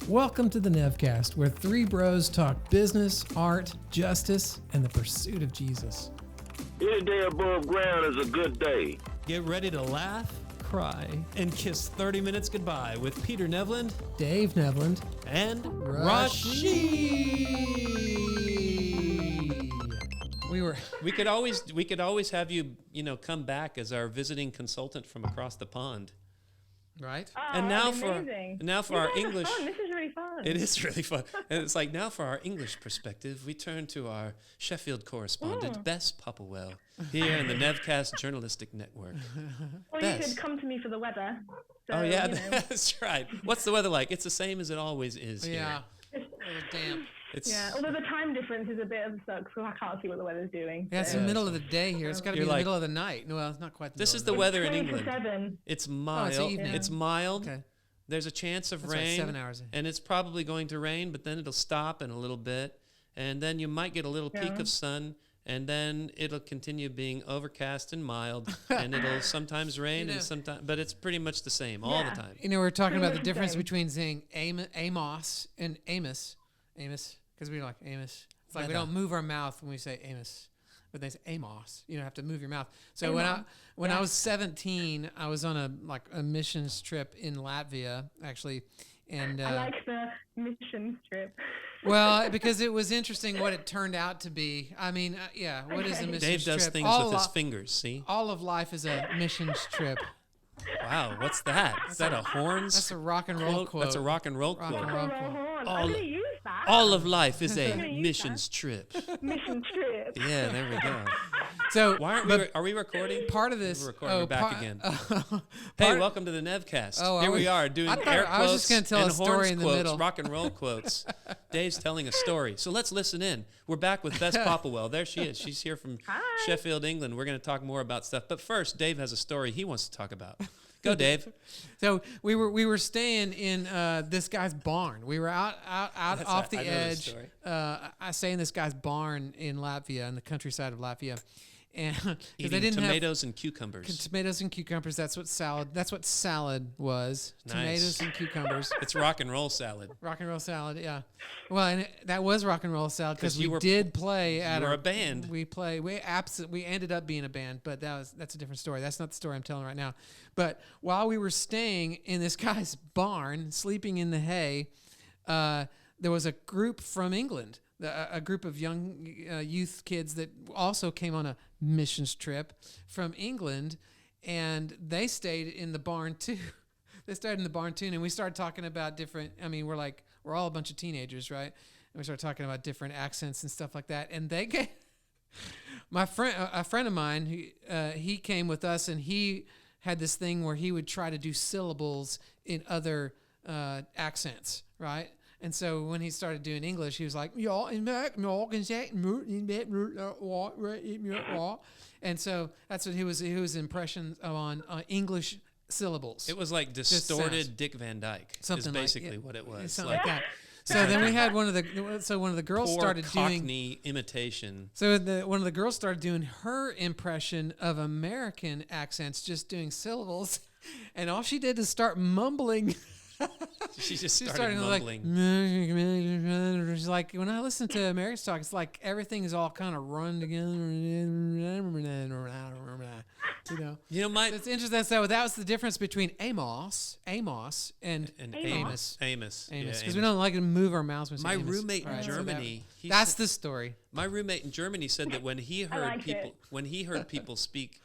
Welcome to the Nevcast, where three bros talk business, art, justice, and the pursuit of Jesus. Any day above ground is a good day. Get ready to laugh, cry, and kiss 30 minutes goodbye with Peter Nevland, Dave Nevland, and Rashid. We could always have you, come back as our visiting consultant from across the pond. Right? Oh, And now amazing. for our English. Fun. This is really fun. It is really fun. And it's like now for our English perspective, we turn to our Sheffield correspondent, Bess Popplewell, here in the Nevcast Journalistic Network. Or Bess. you could come to me for the weather. So, Oh, yeah, that's right. What's the weather like? It's the same as it always is here. Yeah. A little damp. Yeah, although the time difference is a bit of a suck, so I can't see what the weather's doing. Yeah, it's the middle of the day here. It's got to be the middle of the night. No, well, it's not quite the This middle is of the night. weather in 20 to England. 7. It's mild. it's evening. It's mild. Okay. There's a chance of That's right, rain. 7 hours. And it's probably going to rain, but then it'll stop in a little bit. And then you might get a little peak of sun. And then it'll continue being overcast and mild. And it'll sometimes rain and sometimes, but it's pretty much the same all the time. You know, we're talking about the Pretty much the difference same. between saying Amos and Amos, because we like Amos. It's like we don't move our mouth when we say Amos, but they say Amos. You don't have to move your mouth. So when I was 17, I was on a missions trip in Latvia, actually, and I like the mission trip. well, because it was interesting what it turned out to be. I mean, what is a missions Dave trip? does things with his fingers, see? All of life is a missions trip. Wow, what's that? Is that a horns? That's a rock and roll quote. That's a rock and roll quote. Rock and roll quote. I'm going to use that. All of life is a gonna use missions trip. Mission trip. Yeah, there we go. So Why aren't we? Are we recording? part of this? We're recording. We're back again. Hey, part- welcome to the Nevcast. Oh, Here are we we? are doing I thought- air quotes I was just gonna tell and a story horns in the quotes, middle. rock and roll quotes. Dave's telling a story, so let's listen in. We're back with Bess Popplewell. There she is. She's here from Sheffield, England. We're going to talk more about stuff, but first, Dave has a story he wants to talk about. Go, Dave. So we were staying in this guy's barn. We were out off the I know this edge. story. I stay in this guy's barn in Latvia, in the countryside of Latvia, and 'cause Eating they didn't tomatoes and cucumbers. have tomatoes and cucumbers. That's what salad was. Nice. Tomatoes and cucumbers. It's rock and roll salad. Rock and roll salad, yeah. Well, and that was rock and roll salad because 'Cause you we were- did play at were a band. We ended up being a band, but that's a different story. That's not the story I'm telling right now. But while we were staying in this guy's barn, sleeping in the hay, there was a group from England, a group of young youth kids that also came on a missions trip from England, and they stayed in the barn too. They started in the barn too, and we started talking about different. I mean, we're all a bunch of teenagers, right? And we started talking about different accents and stuff like that. And they gave a friend of mine, he came with us, and he had this thing where he would try to do syllables in other accents, right? And so when he started doing English, he was like, and so that's what his impressions on English syllables. It was like sounds. distorted Dick Van Dyke. Something is basically like, what it was. Something like that. So then we had one of the girls Poor started doing Cockney imitation. So one of the girls started doing her impression of American accents, just doing syllables, and all she did is start mumbling. She just started started mumbling. Like, she's like, when I listen to Americans talk, it's like everything is all kind of run together. You know, It's interesting. So that was the difference between Amos, and Amos. Amos, Yeah, because we don't like to move our mouths. When we say My Amos. roommate in Right, so Germany. that's the story. My roommate in Germany said that when he heard like people it. speak,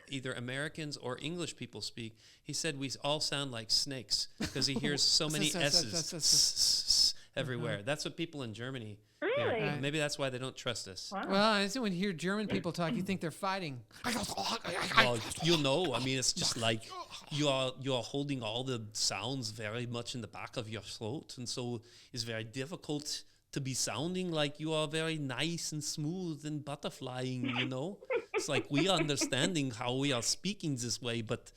either Americans or English people speak, he said we all sound like snakes because he hears so many S's everywhere. That's what people in Germany hear. Really? Maybe that's why they don't trust us. Wow. Well, I see when you hear German people talk, you think they're fighting. Well, I mean, it's just like you are holding all the sounds very much in the back of your throat, and so it's very difficult to be sounding like you are very nice and smooth and butterflying, It's like we are understanding how we are speaking this way, but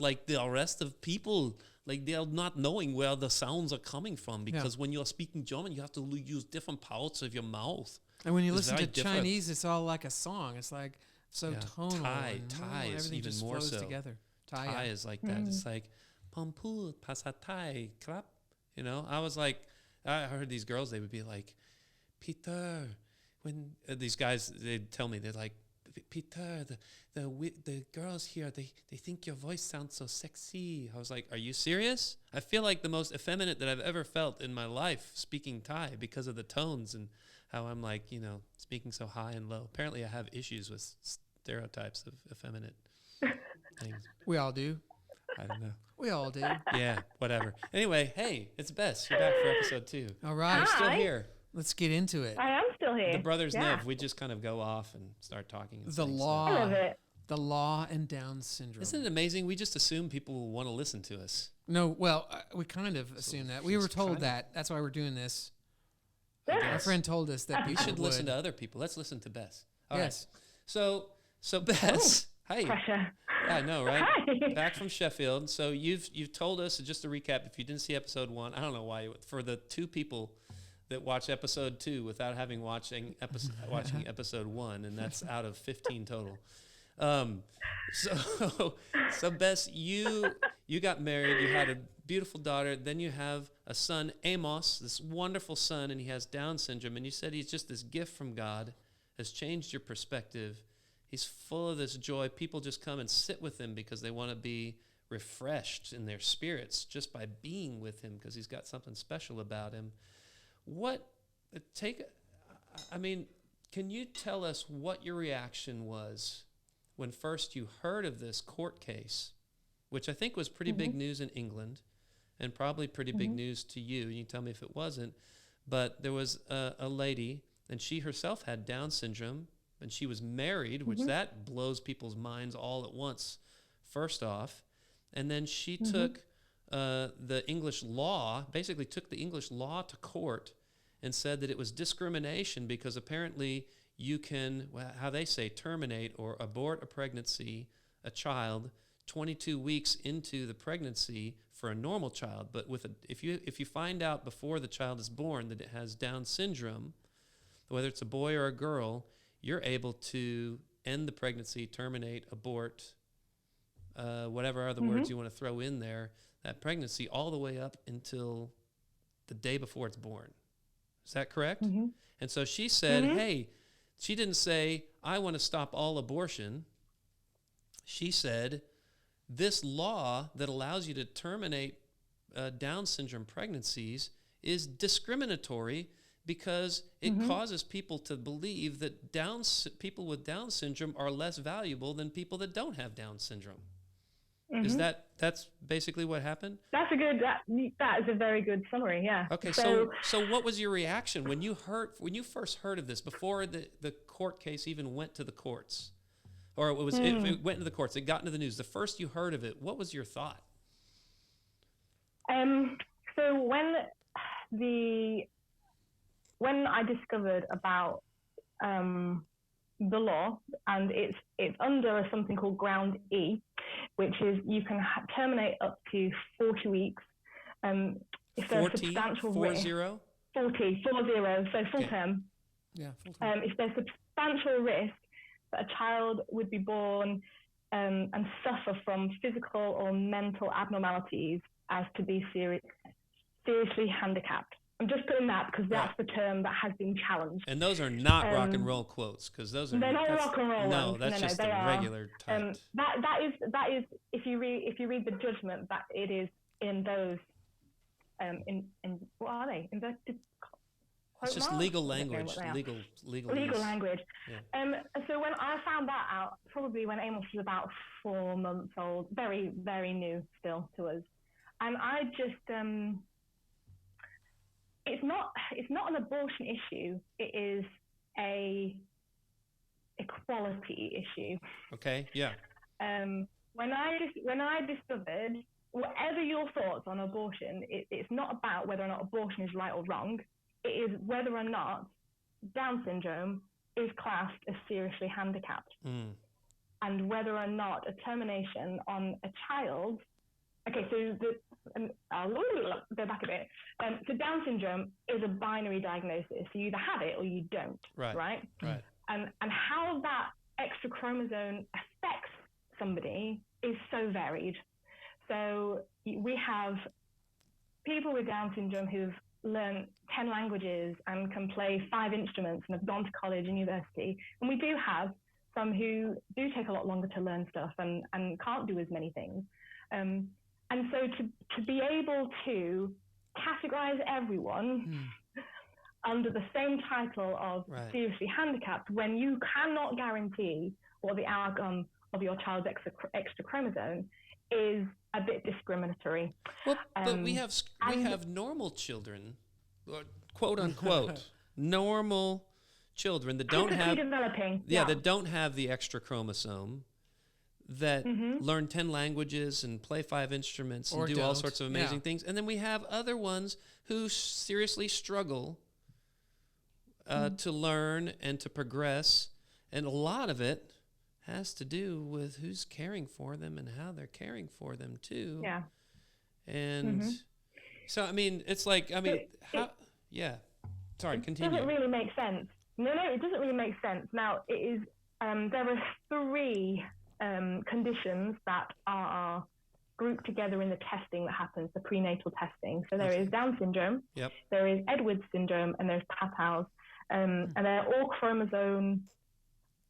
like the rest of people, like they are not knowing where the sounds are coming from, because when you are speaking German, you have to use different parts of your mouth. And when you It's listen to very different. Chinese, it's all like a song. It's like so tonal. Thai and, is everything even just more flows so. together. Thai is like that. It's like ผมพูดภาษาไทยครับ You know, I was like, I heard these girls, they would be like, Peter, when these guys, they'd tell me, they're like, Peter, the girls here, they think your voice sounds so sexy. I was like, are you serious? I feel like the most effeminate that I've ever felt in my life speaking Thai because of the tones and how I'm like, you know, speaking so high and low. Apparently I have issues with stereotypes of effeminate things. We all do. I don't know. We all do. Yeah, whatever. Anyway, hey, it's Bess. You're back for episode 2. All right. You're still Hi. here. Let's get into it. I am still here. The brothers yeah. Nev, we just kind of go off and start talking. And The things. law. I love it. The law and Down syndrome. Isn't it amazing? We just assume people will want to listen to us. No, well, we kind of assume that. We were just told kind of- that. That's why we're doing this. Yeah. Our friend told us that We people should would. listen to other people. Let's listen to Bess. All right. Yes. So Bess, hey. Pressure. Yeah, I know, right? Hi. Back from Sheffield. So you've told us, just to recap, if you didn't see episode 1, I don't know why, for the 2 people that watch episode 2 without having watching episode 1, and that's out of 15 total. So Bess, you got married, you had a beautiful daughter, then you have a son, Amos, this wonderful son, and he has Down syndrome, and you said he's just this gift from God, has changed your perspective. He's full of this joy. People just come and sit with him because they want to be refreshed in their spirits just by being with him because he's got something special about him. Can you tell us what your reaction was when first you heard of this court case, which I think was pretty big news in England and probably pretty big news to you? You can tell me if it wasn't, but there was a lady, and she herself had Down syndrome, and she was married, which that blows people's minds all at once, first off. And then she took the English law, basically took the English law to court and said that it was discrimination because apparently you can, how they say, terminate or abort a pregnancy, a child, 22 weeks into the pregnancy for a normal child. But if you find out before the child is born that it has Down syndrome, whether it's a boy or a girl, you're able to end the pregnancy, terminate, abort, whatever other words you want to throw in there, that pregnancy all the way up until the day before it's born. Is that correct? And so she said, hey, she didn't say, I want to stop all abortion. She said, this law that allows you to terminate Down syndrome pregnancies is discriminatory because it causes people to believe that people with Down syndrome are less valuable than people that don't have Down syndrome. Is that's basically what happened? That is a very good summary. Yeah. Okay. So what was your reaction when you first heard of this before the court case even went to the courts, or it went into the courts? It got into the news. The first you heard of it, what was your thought? So when I discovered about the law, and it's under something called Ground E, which is you can terminate up to 40 weeks. If there's 40, substantial 40? risk, 40, so full term. Yeah. Full time. If there's substantial risk that a child would be born and suffer from physical or mental abnormalities as to be seriously handicapped. I'm just putting that because that's the term that has been challenged. And those are not rock and roll quotes, because those are they're not rock and roll. No, ones. that's just they a are. regular type. That is if you read the judgment, that it is in those in what are they? Inverted. It's just legal language. Legal language. Yeah. So when I found that out, probably when Amos was about 4 months old, very, very new still to us, and I just it's not an abortion issue. It is a equality issue. Okay. Yeah. When I discovered, whatever your thoughts on abortion, it's not about whether or not abortion is right or wrong. It is whether or not Down syndrome is classed as seriously handicapped, and whether or not a termination on a child. Okay, so I'll go back a bit. So Down syndrome is a binary diagnosis. You either have it or you don't. Right. And how that extra chromosome affects somebody is so varied. So we have people with Down syndrome who've learned 10 languages and can play 5 instruments and have gone to college and university. And we do have some who do take a lot longer to learn stuff and can't do as many things. And so to be able to categorize everyone under the same title of seriously handicapped, when you cannot guarantee what the outcome of your child's extra chromosome, is a bit discriminatory. Well, but we have normal children, or quote unquote, normal children that don't have that don't have the extra chromosome, that learn 10 languages and play 5 instruments and do all sorts of amazing things. And then we have other ones who seriously struggle to learn and to progress. And a lot of it has to do with who's caring for them and how they're caring for them too. Yeah. And so, I mean, it's like, I mean, Sorry, continue. It doesn't really make sense. No, it doesn't really make sense. Now, it is, there are 3 conditions that are grouped together in the testing that happens, the prenatal testing. So there is Down syndrome, there is Edwards syndrome, and there's Patau's. And they're all chromosome,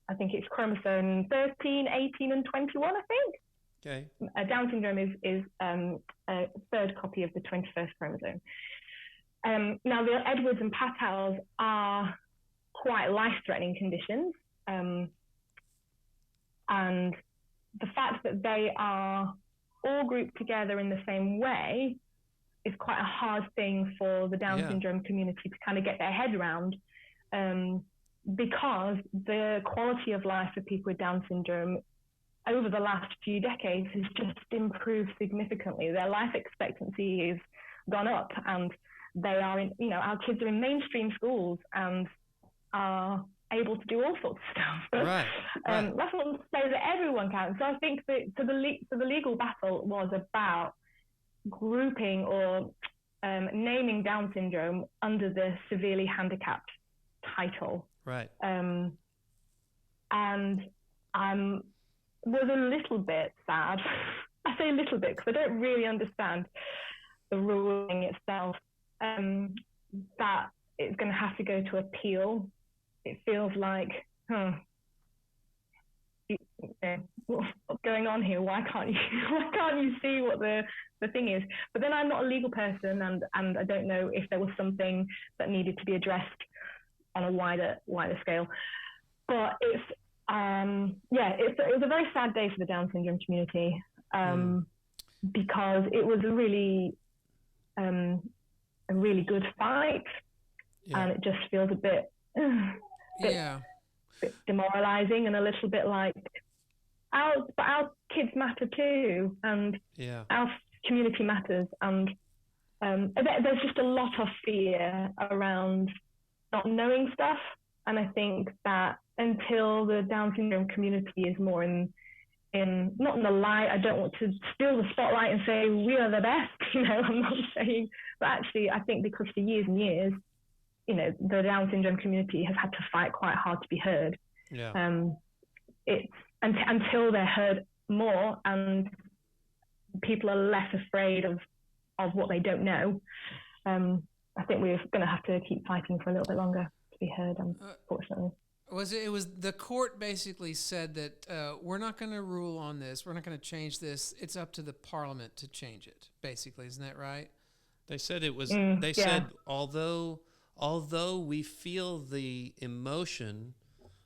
I think it's chromosome 13, 18, and 21, I think. Okay. Down syndrome is a 3rd copy of the 21st chromosome. Now, the Edwards and Patau's are quite life-threatening conditions. And the fact that they are all grouped together in the same way is quite a hard thing for the Down syndrome community to kind of get their head around, because the quality of life for people with Down syndrome over the last few decades has just improved significantly. Their life expectancy has gone up, and they are in, our kids are in mainstream schools and are able to do all sorts of stuff. Right. That's not to say that everyone can. So I think that the legal battle was about grouping or naming Down syndrome under the severely handicapped title. Right. And I was a little bit sad. I say a little bit because I don't really understand the ruling itself, that it's going to have to go to appeal. It feels like, what's going on here? Why can't you see what the thing is? But then I'm not a legal person, and I don't know if there was something that needed to be addressed on a wider scale. But it was a very sad day for the Down syndrome community, because it was a really good fight, and it just feels a bit demoralizing and a little bit like our kids matter too, and our community matters, and there's just a lot of fear around not knowing stuff. And I think that until the Down syndrome community is more in not in the light, I don't want to steal the spotlight and say we are the best, I'm not saying, but actually I think because for years and years, the Down syndrome community has had to fight quite hard to be heard. It's until they're heard more and people are less afraid of what they don't know. I think we're going to have to keep fighting for a little bit longer to be heard, unfortunately. It was the court basically said that we're not going to rule on this. We're not going to change this. It's up to the parliament to change it, basically. Isn't that right? They said it was, said, although we feel the emotion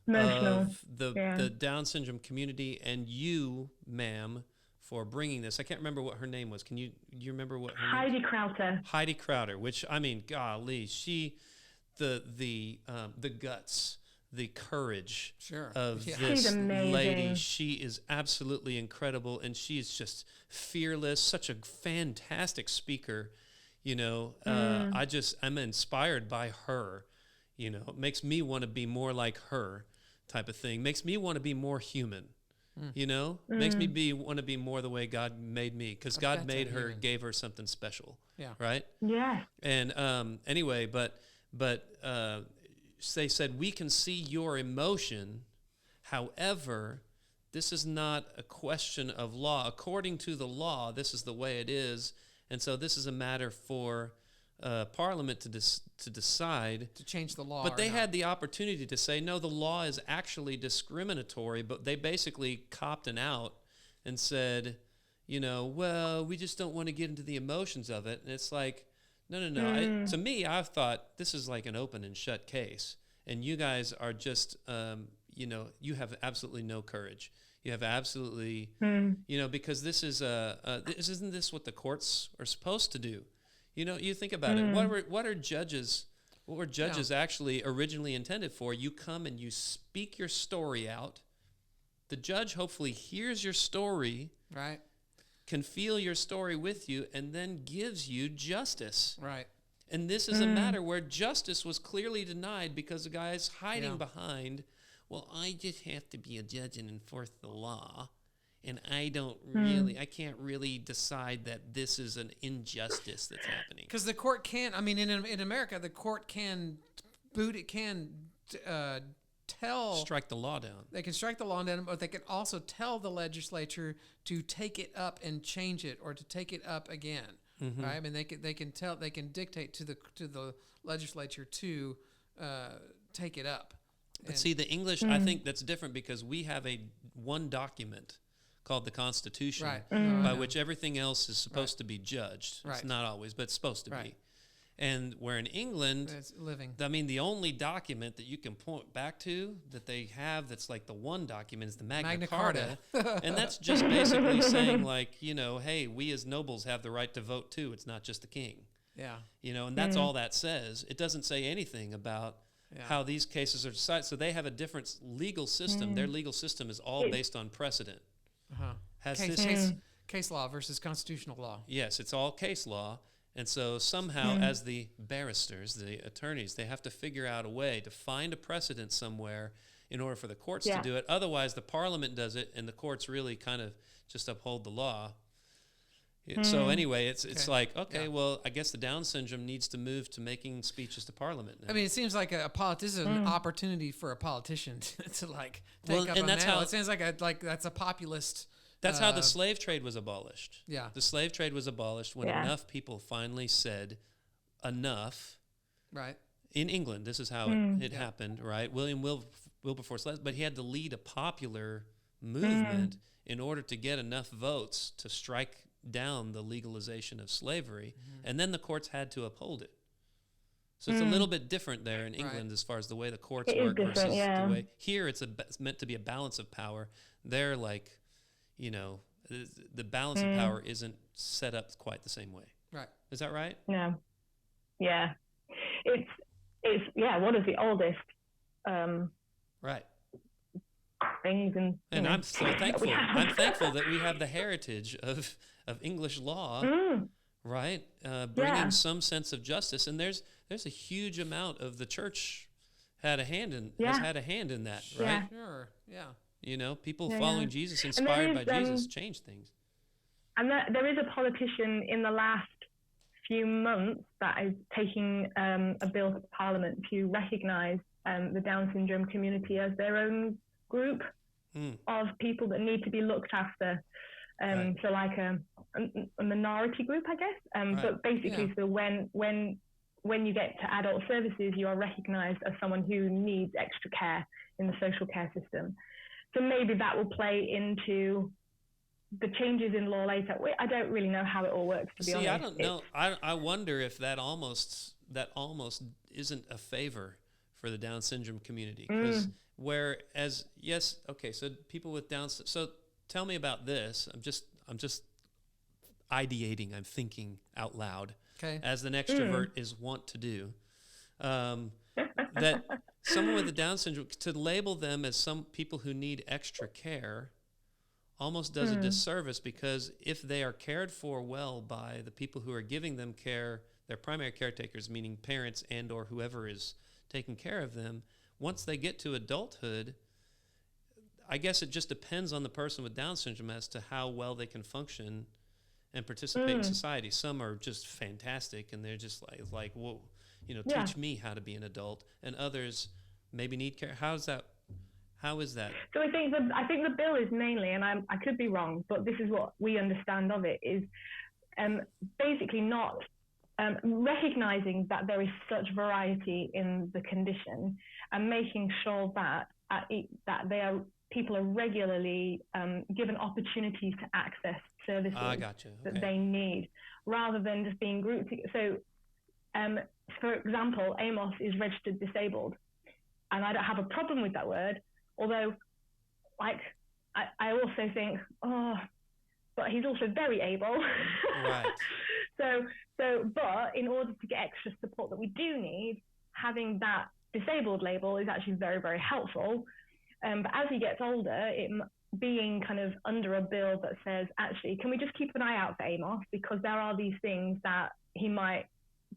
of the Down syndrome community and you, ma'am, for bringing this. I can't remember what her name was. Do you remember what her Heidi name was? Crowther. Heidi Crowther, which, I mean, golly, the guts, the courage of this lady. She is absolutely incredible, and she is just fearless, such a fantastic speaker. I'm inspired by her. It makes me want to be more like her, type of thing. Makes me want to be more human. Makes me want to be more the way God made me, because God made her, gave her something special. Yeah. Right. Yeah. And anyway, but they said we can see your emotion. However, this is not a question of law. According to the law, this is the way it is. And so this is a matter for Parliament to decide. To change the law. But they not. had the opportunity to say, no, the law is actually discriminatory, but they basically copped an out and said, well, we just don't want to get into the emotions of it. And it's like, no. To me, I've thought this is like an open and shut case. And you guys are just, you have absolutely no courage. You have absolutely, because this is isn't this what the courts are supposed to do? You think about it. What were judges actually originally intended for? You come and you speak your story out. The judge hopefully hears your story, right? Can feel your story with you, and then gives you justice. Right. And this is a matter where justice was clearly denied because the guy's hiding behind, well, I just have to be a judge and enforce the law, and I can't really decide that this is an injustice that's happening. Because the court can't, in America, the court can strike the law down. They can strike the law down, but they can also tell the legislature to take it up and change it, or to take it up again. Mm-hmm. Right? They can dictate to the legislature to take it up. But see, the English, I think that's different because we have one document called the Constitution, right. by which everything else is supposed to be judged. Right. It's not always, but it's supposed to right. be. And where in England, it's living. The only document that you can point back to that they have that's like the one document is the Magna Carta. And that's just basically saying hey, we as nobles have the right to vote too. It's not just the king. Yeah. And that's all that says. It doesn't say anything about how these cases are decided. So they have a different legal system. Their legal system is all based on precedent. Case law versus constitutional law. Yes, it's all case law. And so somehow, as the barristers, the attorneys, they have to figure out a way to find a precedent somewhere in order for the courts to do it. Otherwise, the Parliament does it, and the courts really kind of just uphold the law. So anyway, it's like, well, I guess the Down syndrome needs to move to making speeches to Parliament now. It seems like this is an opportunity for a politician to take up a mantle. It sounds like that's a populist. That's how the slave trade was abolished. Yeah. The slave trade was abolished when enough people finally said enough. Right. In England, this is how it happened, right? William Wilberforce, but he had to lead a popular movement in order to get enough votes to strike down the legalization of slavery, and then the courts had to uphold it. So it's a little bit different there in England as far as the way the courts work versus the way here. It's meant to be a balance of power. They're like, the balance of power isn't set up quite the same way. Right. Is that right? No. Yeah. It's one of the oldest right. things. And I'm so thankful. I'm thankful that we have the heritage of English law, right? Bringing some sense of justice. And there's a huge amount of the church has had a hand in that, right? Yeah. Sure. Yeah. People following Jesus, inspired by Jesus, change things. And there is a politician in the last few months that is taking a bill to Parliament to recognise the Down syndrome community as their own group of people that need to be looked after. So like a minority group, I guess. But basically, so when you get to adult services, you are recognised as someone who needs extra care in the social care system. So maybe that will play into the changes in law later. I don't really know how it all works, to be honest. I don't know. I wonder if that almost isn't a favor for the Down syndrome community. Because so people with Down syndrome. So tell me about this. I'm just ideating. I'm thinking out loud, as an extrovert is wont to do. That someone with the Down syndrome, to label them as some people who need extra care almost does a disservice, because if they are cared for well by the people who are giving them care, their primary caretakers, meaning parents and or whoever is taking care of them, once they get to adulthood, I guess it just depends on the person with Down syndrome as to how well they can function and participate in society. Some are just fantastic, and they're just like whoa, teach me how to be an adult. And others maybe need care. How is that? So I think the bill is mainly, and I could be wrong, but this is what we understand of it, is basically not recognizing that there is such variety in the condition and making sure that people are regularly given opportunities to access services that they need, rather than just being grouped. So, for example, Amos is registered disabled, and I don't have a problem with that word, although, like, I also think, but he's also very able. Right. But in order to get extra support that we do need, having that disabled label is actually very, very helpful. But as he gets older, being kind of under a bill that says, actually, can we just keep an eye out for Amos, because there are these things that he might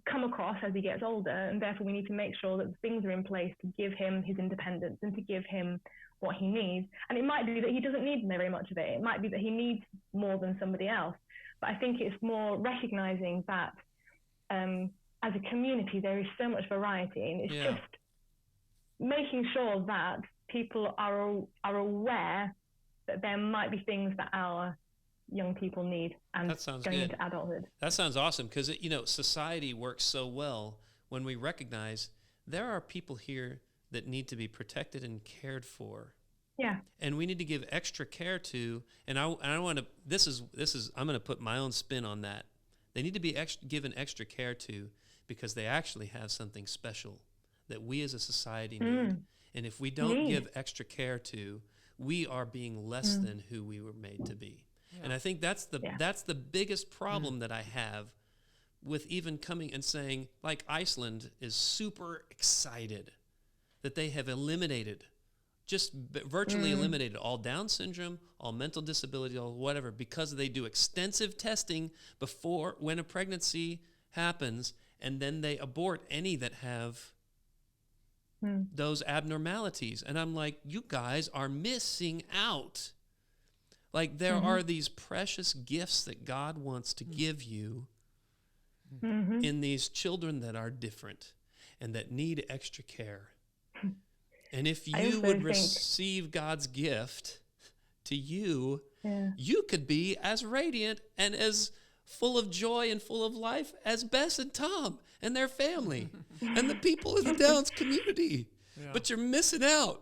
come across as he gets older, and therefore we need to make sure that the things are in place to give him his independence and to give him what he needs. And it might be that he doesn't need very much of it. It might be that he needs more than somebody else. But I think it's more recognizing that as a community, there is so much variety, and it's just making sure that people are aware that there might be things that our young people need and going into adulthood. That sounds awesome, because society works so well when we recognize there are people here that need to be protected and cared for. Yeah. And we need to give extra care to, and I want to, this is I'm going to put my own spin on that. They need to be given extra care to, because they actually have something special that we as a society need. And if we don't give extra care to, we are being less than who we were made to be. Yeah. And I think that's the biggest problem that I have with even coming and saying, like, Iceland is super excited that they have eliminated, just virtually eliminated all Down syndrome, all mental disability, all whatever, because they do extensive testing before, when a pregnancy happens, and then they abort any that have those abnormalities. And I'm like, you guys are missing out. Like, there are these precious gifts that God wants to give you in these children that are different and that need extra care. And if you would receive God's gift to you, you could be as radiant and as full of joy and full of life as Bess and Tom and their family and the people in the Downs community. Yeah. But you're missing out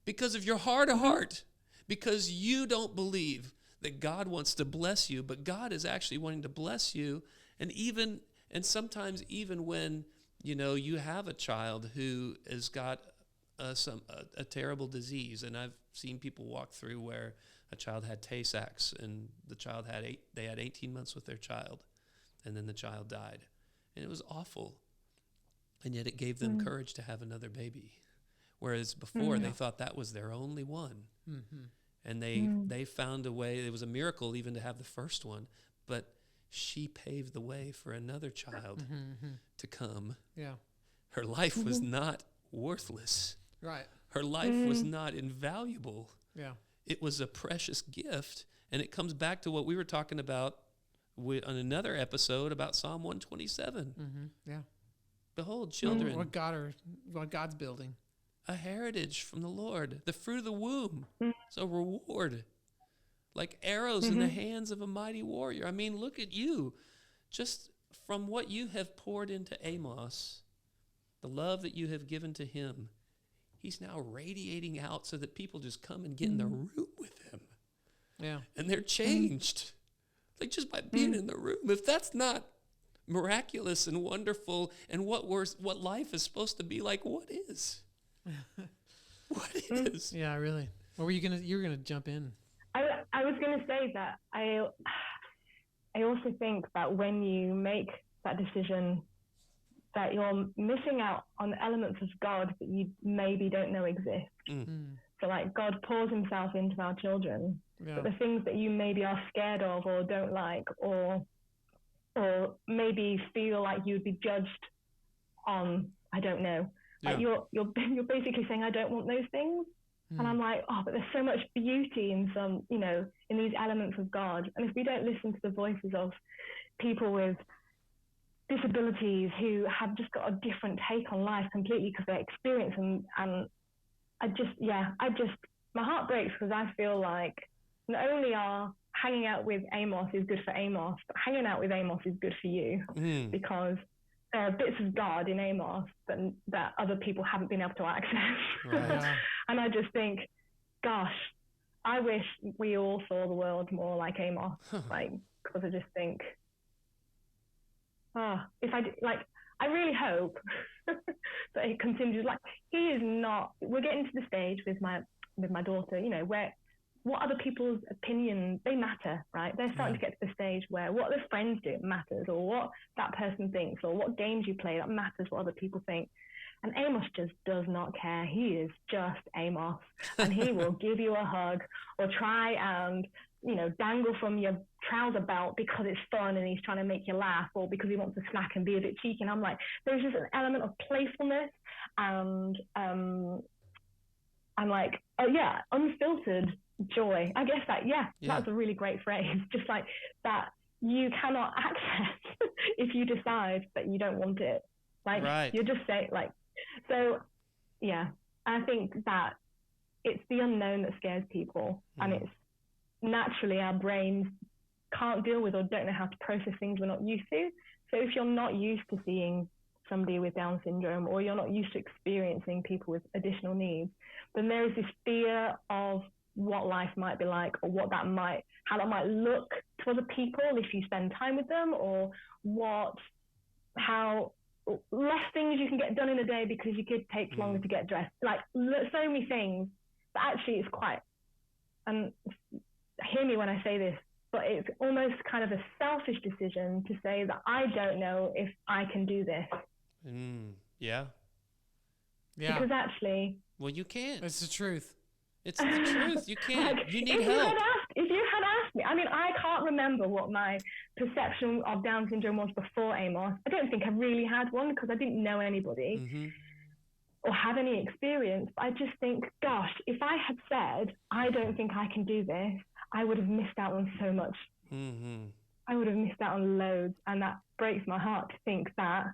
because of your hard of heart, because you don't believe that God wants to bless you, but God is actually wanting to bless you. And sometimes even when, you have a child who has got a terrible disease, and I've seen people walk through where a child had Tay-Sachs, and the child had 18 months with their child, and then the child died, and it was awful, and yet it gave them courage to have another baby, whereas before they thought that was their only one, and they found a way. It was a miracle even to have the first one, but she paved the way for another child to come. Yeah, her life was not worthless. Right. Her life was not invaluable. Yeah. It was a precious gift. And it comes back to what we were talking about on another episode about Psalm 127. Yeah. Behold, children. What God's building. A heritage from the Lord. The fruit of the womb. It's a reward. Like arrows in the hands of a mighty warrior. I mean, look at you. Just from what you have poured into Amos, the love that you have given to him, he's now radiating out so that people just come and get in the room with him. Yeah. And they're changed. Like, just by being in the room. If that's not miraculous and wonderful and what life is supposed to be like, what is? What is? Yeah, really. What were you were gonna jump in? I was gonna say that I also think that when you make that decision, that you're missing out on elements of God that you maybe don't know exist. So, like, God pours himself into our children, but the things that you maybe are scared of or don't like, or maybe feel like you'd be judged on, I don't know. Like, you're basically saying, I don't want those things. And I'm like, but there's so much beauty in in these elements of God. And if we don't listen to the voices of people with disabilities who have just got a different take on life completely because they experience them, and my heart breaks, because I feel like not only hanging out with Amos is good for Amos, but hanging out with Amos is good for you because there are bits of God in Amos that other people haven't been able to access. Right. And I just think, gosh, I wish we all saw the world more like Amos, because I just think, I really hope that it continues. Like, he is not. We're getting to the stage with my daughter, where what other people's opinions, they matter, right? They're starting to get to the stage where what their friends do matters, or what that person thinks, or what games you play, that matters what other people think. And Amos just does not care. He is just Amos, and he will give you a hug or try and dangle from your trouser belt because it's fun and he's trying to make you laugh, or because he wants to snack and be a bit cheeky. And I'm like, there's just an element of playfulness and I'm like, oh yeah, unfiltered joy. I guess that's a really great phrase. Just like that you cannot access if you decide that you don't want it. Like you just say so yeah, I think that it's the unknown that scares people, and it's naturally our brains can't deal with or don't know how to process things we're not used to. So if you're not used to seeing somebody with Down syndrome, or you're not used to experiencing people with additional needs, then there is this fear of what life might be like, or how that might look to other people if you spend time with them, or how less things you can get done in a day because your kid takes longer to get dressed. Like, so many things that actually is quite, and hear me when I say this, but it's almost kind of a selfish decision to say that I don't know if I can do this. Yeah. Because actually, well, you can't. It's the truth. It's the truth. You can't. You need help. If you had asked me, I mean, I can't remember what my perception of Down syndrome was before Amos. I don't think I really had one because I didn't know anybody or have any experience. But I just think, gosh, if I had said, I don't think I can do this, I would have missed out on so much. I would have missed out on loads. And that breaks my heart to think that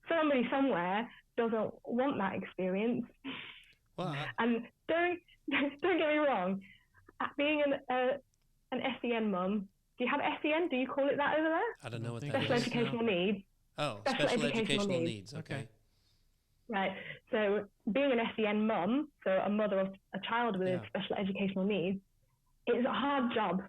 somebody somewhere doesn't want that experience. Well, and don't get me wrong, being an SEN mum, do you have SEN? Do you call it that over there? I don't know what that Special is. educational needs. Oh, special educational needs. Okay. Right. So being an SEN mum, so a mother of a child with special educational needs, it's a hard job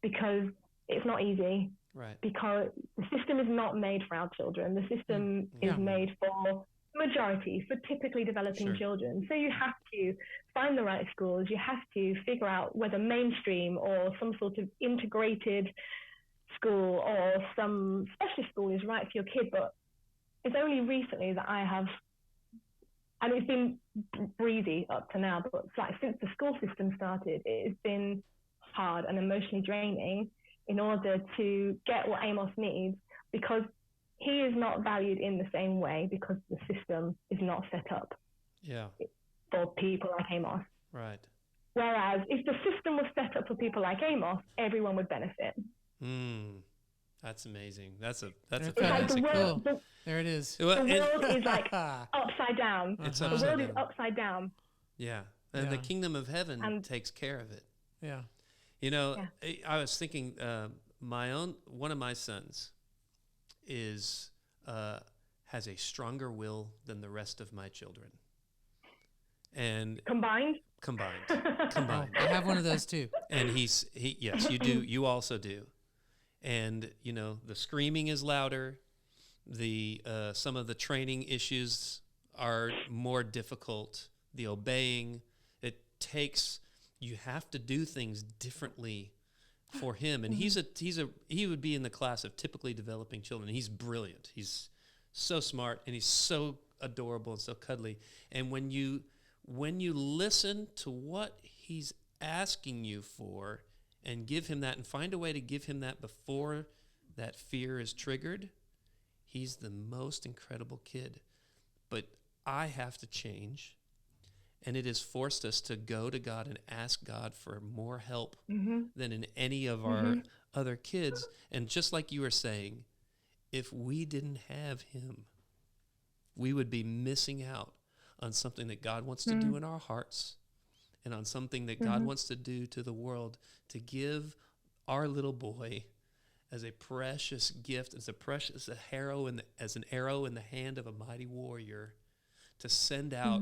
because it's not easy. Right. Because the system is not made for our children. The system is made for majority, for typically developing children. So you have to find the right schools. You have to figure out whether mainstream or some sort of integrated school or some specialist school is right for your kid. But it's only recently that I have, and it's been breezy up to now, but it's like since the school system started, it's been hard and emotionally draining in order to get what Amos needs, because he is not valued in the same way because the system is not set up for people like Amos. Right. Whereas if the system was set up for people like Amos, everyone would benefit. That's amazing. That's a fantastic quote. There it is. The world is like upside down. It's the world is upside down. Yeah. And the kingdom of heaven takes care of it. Yeah. You know, I was thinking one of my sons has a stronger will than the rest of my children. And combined. I have one of those too. And yes, you do. You also do. And you know, the screaming is louder. The some of the training issues are more difficult. The obeying, you have to do things differently for him. And he would be in the class of typically developing children. He's brilliant. He's so smart and he's so adorable and so cuddly. And when you listen to what he's asking you for and give him that and find a way to give him that before that fear is triggered, he's the most incredible kid. But I have to change. And it has forced us to go to God and ask God for more help than in any of our other kids. And just like you were saying, if we didn't have him, we would be missing out on something that God wants to do in our hearts and on something that God wants to do to the world, to give our little boy as a precious gift, as an arrow in the hand of a mighty warrior, to send out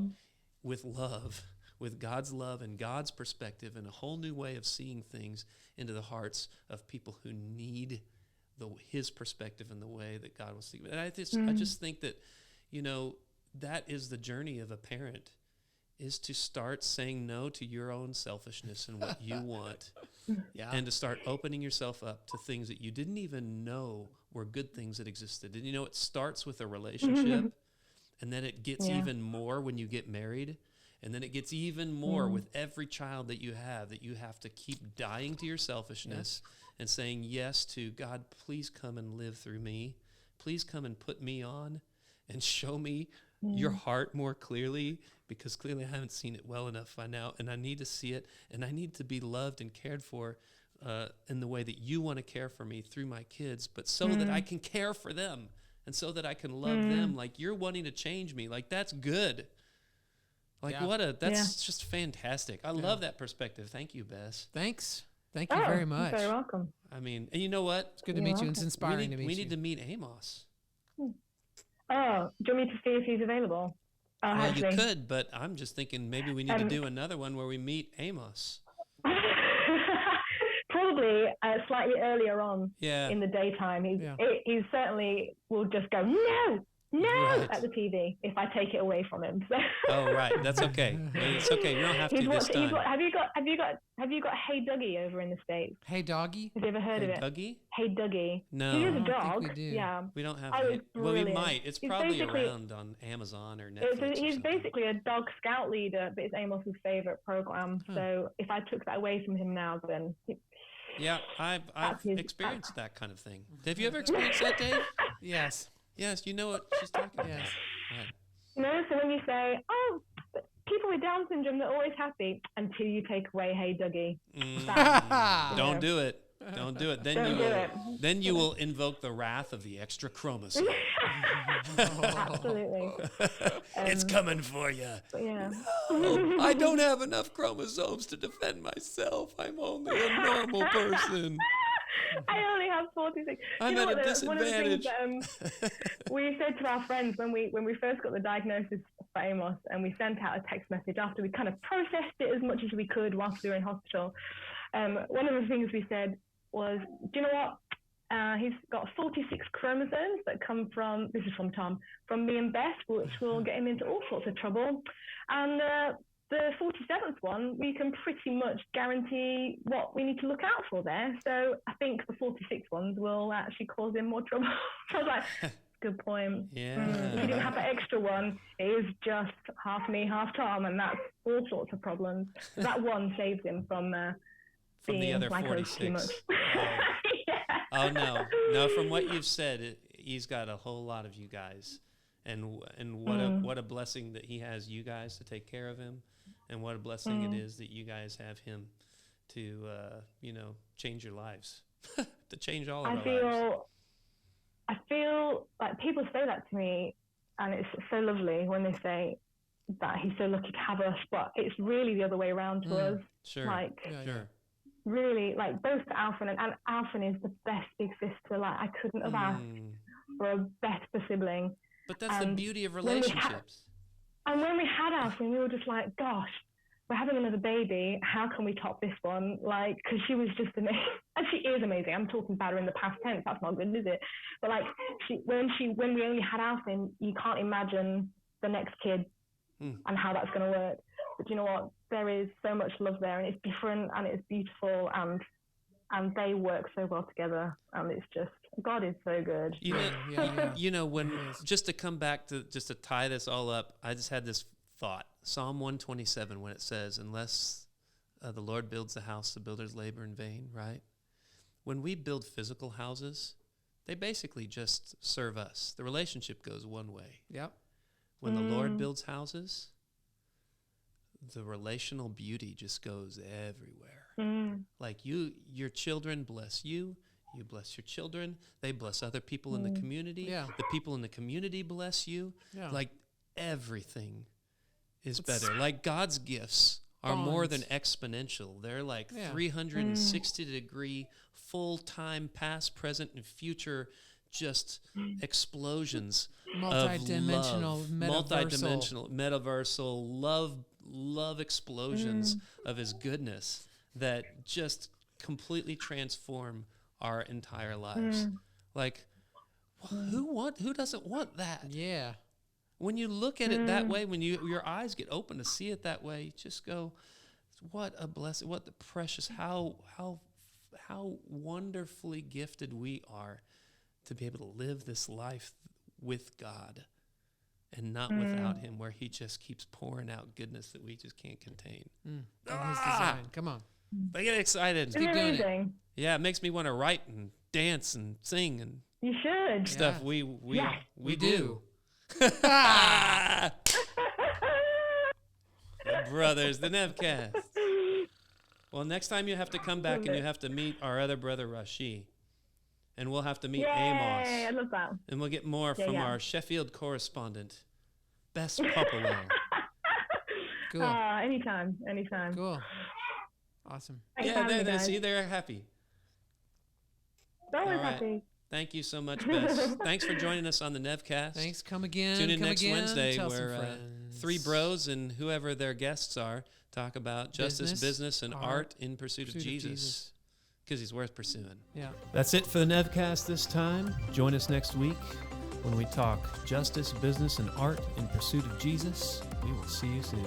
with love, with God's love and God's perspective and a whole new way of seeing things into the hearts of people who need his perspective and the way that God wants to give it. And I just think that, that is the journey of a parent, is to start saying no to your own selfishness and what you want, and to start opening yourself up to things that you didn't even know were good things that existed. And it starts with a relationship, and then it gets even more when you get married, and then it gets even more with every child that you have to keep dying to your selfishness and saying yes to God. Please come and live through me. Please come and put me on and show me your heart more clearly, because clearly I haven't seen it well enough by now, and I need to see it, and I need to be loved and cared for in the way that you want to care for me through my kids, but so that I can care for them and so that I can love them like you're wanting to change me. Like, that's good. Like, that's just fantastic. I love that perspective. Thank you, Bess. Thanks. Thank you very much. You're very welcome. I mean, and you know what? It's good to meet you. It's inspiring to meet you. We need to meet Amos. Oh, do you want me to see if he's available? Well, you could, but I'm just thinking maybe we need to do another one where we meet Amos. Probably slightly earlier on in the daytime. He certainly will just go, no, at the TV if I take it away from him. So. Oh, right. That's okay. It's okay. You don't have to this time. Have you got Hey Dougie over in the States? Hey Doggy? Have you ever heard of it? Dougie? Hey Dougie. No. He is a I don't dog. think we do. Yeah. We don't have Well, we might. It's probably around on Amazon or Netflix. He's basically a dog scout leader, but it's Amos's favorite program. So if I took that away from him now, then... Yeah, I've experienced that kind of thing. Have you ever experienced that, Dave? Yes. Yes, you know what she's talking about. Yes. Right. So when you say, people with Down syndrome, they're always happy until you take away Hey Dougie. Don't do it. Don't do it. Then you will invoke the wrath of the extra chromosome. Absolutely. It's coming for you. Yeah. No, I don't have enough chromosomes to defend myself. I'm only a normal person. I only have 46. I'm at a disadvantage. One of the things we said to our friends when we first got the diagnosis for Amos, and we sent out a text message after we kind of processed it as much as we could whilst we were in hospital. One of the things we said was, do you know what? He's got 46 chromosomes that come from, this is from Tom, from me and Bess, which will get him into all sorts of trouble. And the 47th one, we can pretty much guarantee what we need to look out for there. So I think the 46 ones will actually cause him more trouble. So I was like, good point. Yeah. If you didn't have that extra one, it is just half me, half Tom, and that's all sorts of problems. That one saves him from the other 46. Oh no! From what you've said, he's got a whole lot of you guys, and what a blessing that he has you guys to take care of him, and what a blessing it is that you guys have him to change your lives, to change all of our lives. I feel like people say that to me, and it's so lovely when they say that he's so lucky to have us, but it's really the other way around to us. Sure. Sure. Really, like, both to Alfred, and Alfred is the best big sister. Like, I couldn't have asked for a better sibling. But that's the beauty of relationships. And when we had Alfred, we were just like, gosh, we're having another baby. How can we top this one? Like, because she was just amazing. And she is amazing. I'm talking about her in the past tense. That's not good, is it? But like, when we only had Alfred, you can't imagine the next kid and how that's going to work. But you know what? There is so much love there, and it's different, and it's beautiful, and they work so well together, and it's just, God is so good. You know, when just to come back to just to tie this all up, I just had this thought. Psalm 127, when it says, "Unless the Lord builds the house, the builders labor in vain." Right? When we build physical houses, they basically just serve us. The relationship goes one way. Yep. When the Lord builds houses, the relational beauty just goes everywhere. Like your children bless you, you bless your children, they bless other people in the community. Yeah. The people in the community bless you. Yeah. Like everything is better. Like God's gifts are more than bonds. exponential. They're like Yeah. 360-degree, full-time, past, present, and future, just explosions Multi-dimensional, of love. metaversal. Metaversal, love explosions of his goodness that just completely transform our entire lives. Like, who doesn't want that? Yeah. When you look at it that way, when your eyes get open to see it that way, you just go, what a blessing, what the precious, how wonderfully gifted we are to be able to live this life with God and not without him, where he just keeps pouring out goodness that we just can't contain. In his design. Come on. I get excited. Isn't it doing it. amazing? Yeah, it makes me want to write and dance and sing and You should. stuff. Yeah. We do. do. The brothers, the Nevcast. Well, next time you have to come back and you have to meet our other brother Rashi, and we'll have to meet Yay, I Amos, love that. and we'll get more from yeah. our Sheffield correspondent, Bess Popplewell. Cool. Anytime. Cool. Awesome. Thanks for Yeah, having me, they guys. see, they're happy. Always All right. happy. Thank you so much, Bess. Thanks for joining us on the Nevcast. Thanks. Come again. Tune in come next again. Wednesday Tell some where friends. three bros and whoever their guests are talk about justice, business, and art in pursuit of Jesus. Because he's worth pursuing. Yeah. That's it for the Nevcast this time. Join us next week when we talk justice, business, and art in pursuit of Jesus. We will see you soon.